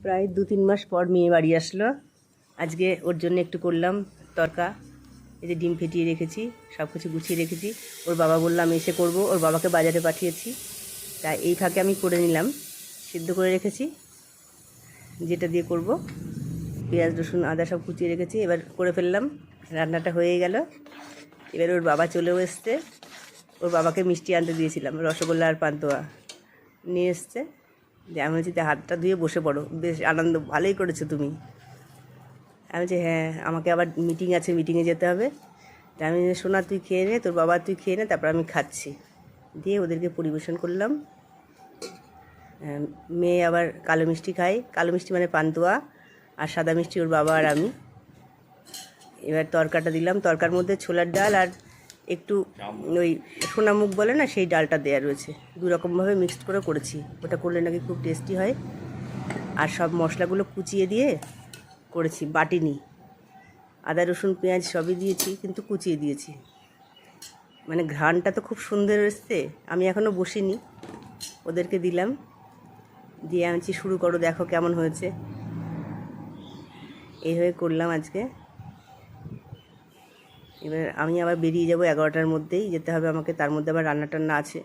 প্রায় 2-3 মাস পর মেয়ে বাড়ি আসলো। আজকে ওর জন্য একটু করলাম তরকা। এই যে ডিম ফেটিয়ে রেখেছি, সব কিছু গুছিয়ে রেখেছি। ওর বাবা বললাম এসে করব, ওর বাবাকে বাজারে পাঠিয়েছি। তাই এই ফাঁকে আমি করে নিলাম, সিদ্ধ করে রেখেছি যেটা দিয়ে করব। পেঁয়াজ রসুন আদা সব কুচিয়ে রেখেছি, এবার করে ফেললাম। রান্নাটা হয়ে গেল। এবার ওর বাবা চলেও এসছে। ওর বাবাকে মিষ্টি আনতে দিয়েছিলাম, রসগোল্লা আর পান্তুয়া নিয়ে এসছে। যে আমি বলছি হাতটা ধুয়ে বসে পড়ো, বেশ আনন্দ, ভালোই করেছো তুমি। আমি বলছি হ্যাঁ, আমাকে আবার মিটিং আছে, মিটিংয়ে যেতে হবে। তা আমি সোনা তুই খেয়ে নে, তোর বাবা তুই খেয়ে নে, তারপর আমি খাচ্ছি। দিয়ে ওদেরকে পরিবেশন করলাম। মেয়ে আবার কালো মিষ্টি খায়, কালো মিষ্টি মানে পান্তুয়া, আর সাদা মিষ্টি ওর বাবা আর আমি। এবার তরকাটা দিলাম, তরকার মধ্যে ছোলার ডাল আর একটু ওই সোনামুখ বলে না, সেই ডালটা দেওয়া রয়েছে। দু রকমভাবে মিক্সড করে করেছি, ওটা করলে নাকি খুব টেস্টি হয়। আর সব মশলাগুলো কুচিয়ে দিয়ে করেছি, বাটিনি। আদা রসুন পেঁয়াজ সবই দিয়েছি, কিন্তু কুচিয়ে দিয়েছি। মানে ঘ্রাণটা তো খুব সুন্দর এসছে। আমি এখনও বসিনি, ওদেরকে দিলাম। দিয়ে আনছি, শুরু করো, দেখো কেমন হয়েছে। এইভাবে করলাম আজকে। এবার আমি আবার বেরিয়ে যাব, 11টার মধ্যেই যেতে হবে আমাকে, তার মধ্যে আবার রান্না টান্না আছে।